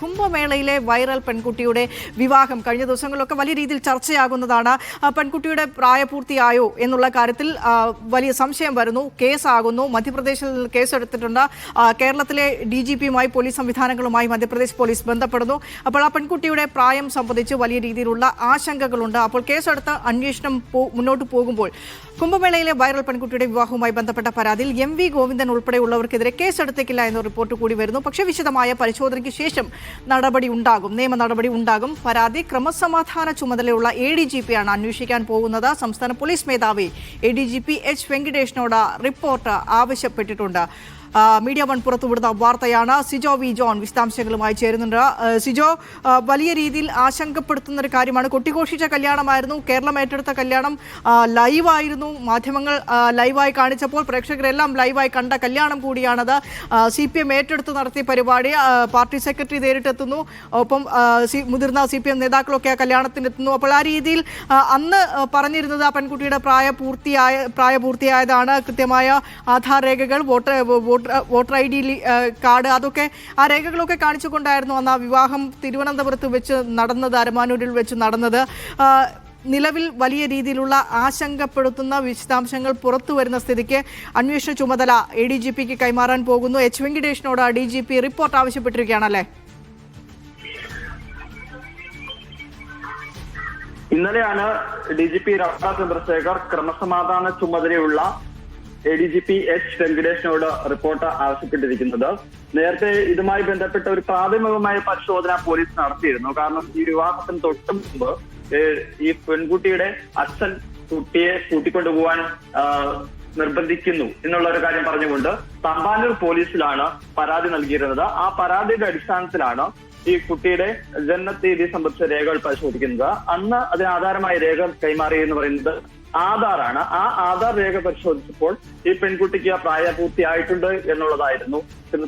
കുംഭമേളയിലെ viral പെൺകുട്ടിയുടെ വിവാഹം കഴിഞ്ഞ ദിവസങ്ങളിലൊക്കെ വലിയ രീതിയിൽ ചർച്ചയാകുന്നതാണ്. പെൺകുട്ടിയുടെ പ്രായപൂർത്തിയായോ എന്നുള്ള കാര്യത്തിൽ വലിയ സംശയം വരുന്നു. കേസാകുന്നു. മധ്യപ്രദേശിൽ കേസെടുത്തിട്ടുണ്ട്. കേരളത്തിലെ DGPയുമായി പോലീസ് സംവിധാനങ്ങളുമായി മധ്യപ്രദേശ് പോലീസ് ബന്ധപ്പെടുന്നു. അപ്പോൾ ആ പെൺകുട്ടിയുടെ പ്രായം സംബന്ധിച്ച് വലിയ രീതിയിലുള്ള ആശങ്കകളുണ്ട്. അപ്പോൾ കേസെടുത്ത് അന്വേഷണം മുന്നോട്ട് പോകുമ്പോൾ കുംഭമേളയിലെ വൈറൽ പെൺകുട്ടിയുടെ വിവാഹവുമായി ബന്ധപ്പെട്ട പരാതിയിൽ MV ഗോവിന്ദൻ ഉൾപ്പെടെയുള്ളവർക്കെതിരെ കേസെടുത്തേക്കില്ല എന്ന റിപ്പോർട്ട് കൂടി വരുന്നു. പക്ഷേ വിശദമായ പരിശോധനയ്ക്ക് ശേഷം നിയമ നടപടി ഉണ്ടാകും. പരാതി ക്രമസമാധാന ചുമതലയുള്ള ADGPയാണ് അന്വേഷിക്കാൻ പോകുന്നത്. സംസ്ഥാന പോലീസ് മേധാവി ADGP H. വെങ്കിടേഷിനോട് റിപ്പോർട്ട് ആവശ്യപ്പെട്ടിട്ടുണ്ട്. മീഡിയ വൺ പുറത്തുവിടുന്ന വാർത്തയാണ്. സിജോ വി ജോൺ വിശദാംശങ്ങളുമായി ചേരുന്നുണ്ട്. സിജോ, വലിയ രീതിയിൽ ആശങ്കപ്പെടുത്തുന്ന ഒരു കാര്യമാണ്. കൊട്ടിഘോഷിച്ച കല്യാണമായിരുന്നു. കേരളം ഏറ്റെടുത്ത കല്യാണം ലൈവായിരുന്നു. മാധ്യമങ്ങൾ ലൈവായി കാണിച്ചപ്പോൾ പ്രേക്ഷകരെല്ലാം ലൈവായി കണ്ട കല്യാണം കൂടിയാണത്. CPM ഏറ്റെടുത്ത് നടത്തിയ പരിപാടി. പാർട്ടി സെക്രട്ടറി നേരിട്ടെത്തുന്നു. ഒപ്പം മുതിർന്ന CPM നേതാക്കളൊക്കെ ആ കല്യാണത്തിനെത്തുന്നു. അപ്പോൾ ആ രീതിയിൽ അന്ന് പറഞ്ഞിരുന്നത് ആ പെൺകുട്ടിയുടെ പ്രായപൂർത്തിയായതാണ്. കൃത്യമായ ആധാർ രേഖകൾ, വോട്ടർ ID കാർഡ്, അതൊക്കെ ആ രേഖകളൊക്കെ കാണിച്ചുകൊണ്ടായിരുന്നു അന്ന് ആ വിവാഹം തിരുവനന്തപുരത്ത് വെച്ച് നടന്നത്, അരമാനൂരിൽ വെച്ച് നടന്നത്. നിലവിൽ വലിയ രീതിയിലുള്ള ആശങ്കപ്പെടുത്തുന്ന വിശദാംശങ്ങൾ പുറത്തു വരുന്ന സ്ഥിതിക്ക് അന്വേഷണ ചുമതല ADGPക്ക് കൈമാറാൻ പോകുന്നു. H. വെങ്കിടേഷിനോട് DGP റിപ്പോർട്ട് ആവശ്യപ്പെട്ടിരിക്കുകയാണല്ലേ? ഇന്നലെയാണ് DGP രമണ ചന്ദ്രശേഖർ ക്രമസമാധാന ചുമതലയുള്ള ADGP H. വെങ്കിടേഷിനോട് റിപ്പോർട്ട് ആവശ്യപ്പെട്ടിരിക്കുന്നത്. നേരത്തെ ഇതുമായി ബന്ധപ്പെട്ട ഒരു പ്രാഥമികമായ പരിശോധന പോലീസ് നടത്തിയിരുന്നു. കാരണം ഈ വിവാഹത്തിന് തൊട്ട് മുമ്പ് ഈ പെൺകുട്ടിയുടെ അച്ഛൻ കുട്ടിയെ കൂട്ടിക്കൊണ്ടുപോകാൻ നിർബന്ധിക്കുന്നു എന്നുള്ള ഒരു കാര്യം പറഞ്ഞുകൊണ്ട് തമ്പാനൂർ പോലീസിലാണ് പരാതി നൽകിയിരുന്നത്. ആ പരാതിയുടെ അടിസ്ഥാനത്തിലാണ് ഈ കുട്ടിയുടെ ജനനത്തീയതി സംബന്ധിച്ച രേഖകൾ പരിശോധിക്കുന്നത്. അന്ന് അതിന് ആധാരമായ രേഖ കൈമാറി എന്ന് പറയുന്നത് ആധാറാണ്. ആ ആധാർ രേഖ പരിശോധിച്ചപ്പോൾ ഈ പെൺകുട്ടിക്ക് പ്രായപൂർത്തിയായിട്ടുണ്ട് എന്നുള്ളതായിരുന്നു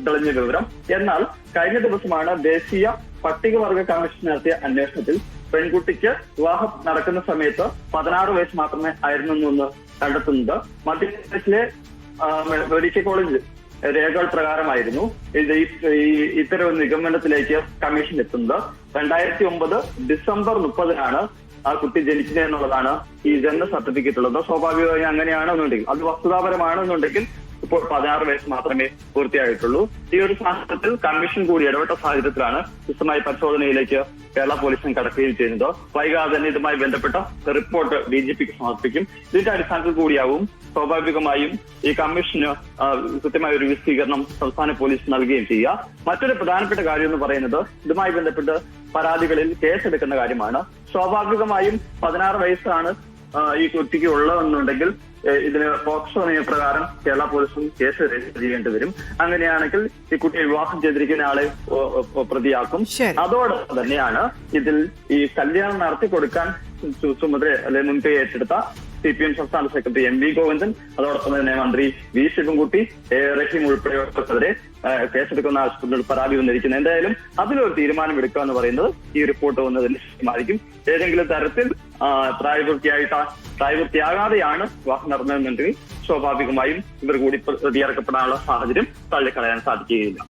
തെളിഞ്ഞ വിവരം. എന്നാൽ കഴിഞ്ഞ ദിവസമാണ് ദേശീയ പട്ടികവർഗ കമ്മീഷൻ നടത്തിയ അന്വേഷണത്തിൽ പെൺകുട്ടിക്ക് വിവാഹം നടക്കുന്ന സമയത്ത് 16 വയസ്സ് മാത്രമേ ആയിരുന്നെന്ന് കണ്ടെത്തുന്നത്. മധ്യപ്രദേശിലെ മെഡിക്കൽ കോളേജ് രേഖകൾ പ്രകാരമായിരുന്നു ഇത്തരം നിഗമനത്തിലേക്ക് കമ്മീഷൻ എത്തുന്നത്. 2009 ഡിസംബർ 30 ആ കുട്ടി ജനിച്ചത് എന്നുള്ളതാണ് ഈ ജനന സർട്ടിഫിക്കറ്റ് ഉള്ളത്. സ്വാഭാവികമായി അങ്ങനെയാണെന്നുണ്ടെങ്കിൽ, അത് വസ്തുതാപരമാണെന്നുണ്ടെങ്കിൽ ഇപ്പോൾ 16 വയസ്സ് മാത്രമേ പൂർത്തിയായിട്ടുള്ളൂ. ഈ ഒരു സാഹചര്യത്തിൽ കമ്മീഷൻ കൂടി ഇടപെട്ട സാഹചര്യത്തിലാണ് വിശദമായ പരിശോധനയിലേക്ക് കേരള പോലീസും കടക്കുകയും ചെയ്യുന്നത്. വൈകാതെ തന്നെ ഇതുമായി ബന്ധപ്പെട്ട റിപ്പോർട്ട് DGPക്ക് സമർപ്പിക്കും. ഇതിന്റെ അടിസ്ഥാനത്തിൽ കൂടിയാവും സ്വാഭാവികമായും ഈ കമ്മീഷന് കൃത്യമായ ഒരു വിശദീകരണം സംസ്ഥാന പോലീസ് നൽകുകയും ചെയ്യുക. മറ്റൊരു പ്രധാനപ്പെട്ട കാര്യം എന്ന് പറയുന്നത് ഇതുമായി ബന്ധപ്പെട്ട് പരാതികളിൽ കേസെടുക്കുന്ന കാര്യമാണ്. സ്വാഭാവികമായും 16 വയസ്സാണ് ഈ കുട്ടിക്ക് ഉള്ളതെന്നുണ്ടെങ്കിൽ ഇതിന് പോക്സോ നിയമപ്രകാരം കേരള പോലീസും കേസ് രജിസ്റ്റർ ചെയ്യേണ്ടി വരും. അങ്ങനെയാണെങ്കിൽ ഈ കുട്ടിയെ വിവാഹം ചെയ്തിരിക്കുന്ന ആളെ പ്രതിയാക്കും. അതോടൊപ്പം തന്നെയാണ് ഇതിൽ ഈ കല്യാണം നടത്തി കൊടുക്കാൻ ചുമതല അല്ലെങ്കിൽ മുൻകൈ ഏറ്റെടുത്ത CPM സംസ്ഥാന സെക്രട്ടറി MV ഗോവിന്ദൻ, അതോടൊപ്പം തന്നെ മന്ത്രി V. ശിവൻകുട്ടി, റഹീം ഉൾപ്പെടെയുള്ളവർക്കെതിരെ കേസെടുക്കുന്ന ആവശ്യപ്പെട്ട് പരാതി വന്നിരിക്കുന്നത്. എന്തായാലും അതിലൊരു തീരുമാനം എടുക്കുക എന്ന് പറയുന്നത് ഈ റിപ്പോർട്ട് വന്നതിന് ശേഷമായിരിക്കും. ഏതെങ്കിലും തരത്തിൽ പ്രായപൂർത്തിയാകാതെയാണ് വിവാഹം നടന്നതെന്നുണ്ടെങ്കിൽ സ്വാഭാവികമായും ഇവർ കൂടി പ്രതിയേർക്കപ്പെടാനുള്ള സാഹചര്യം തള്ളിക്കളയാൻ സാധിക്കുകയില്ല.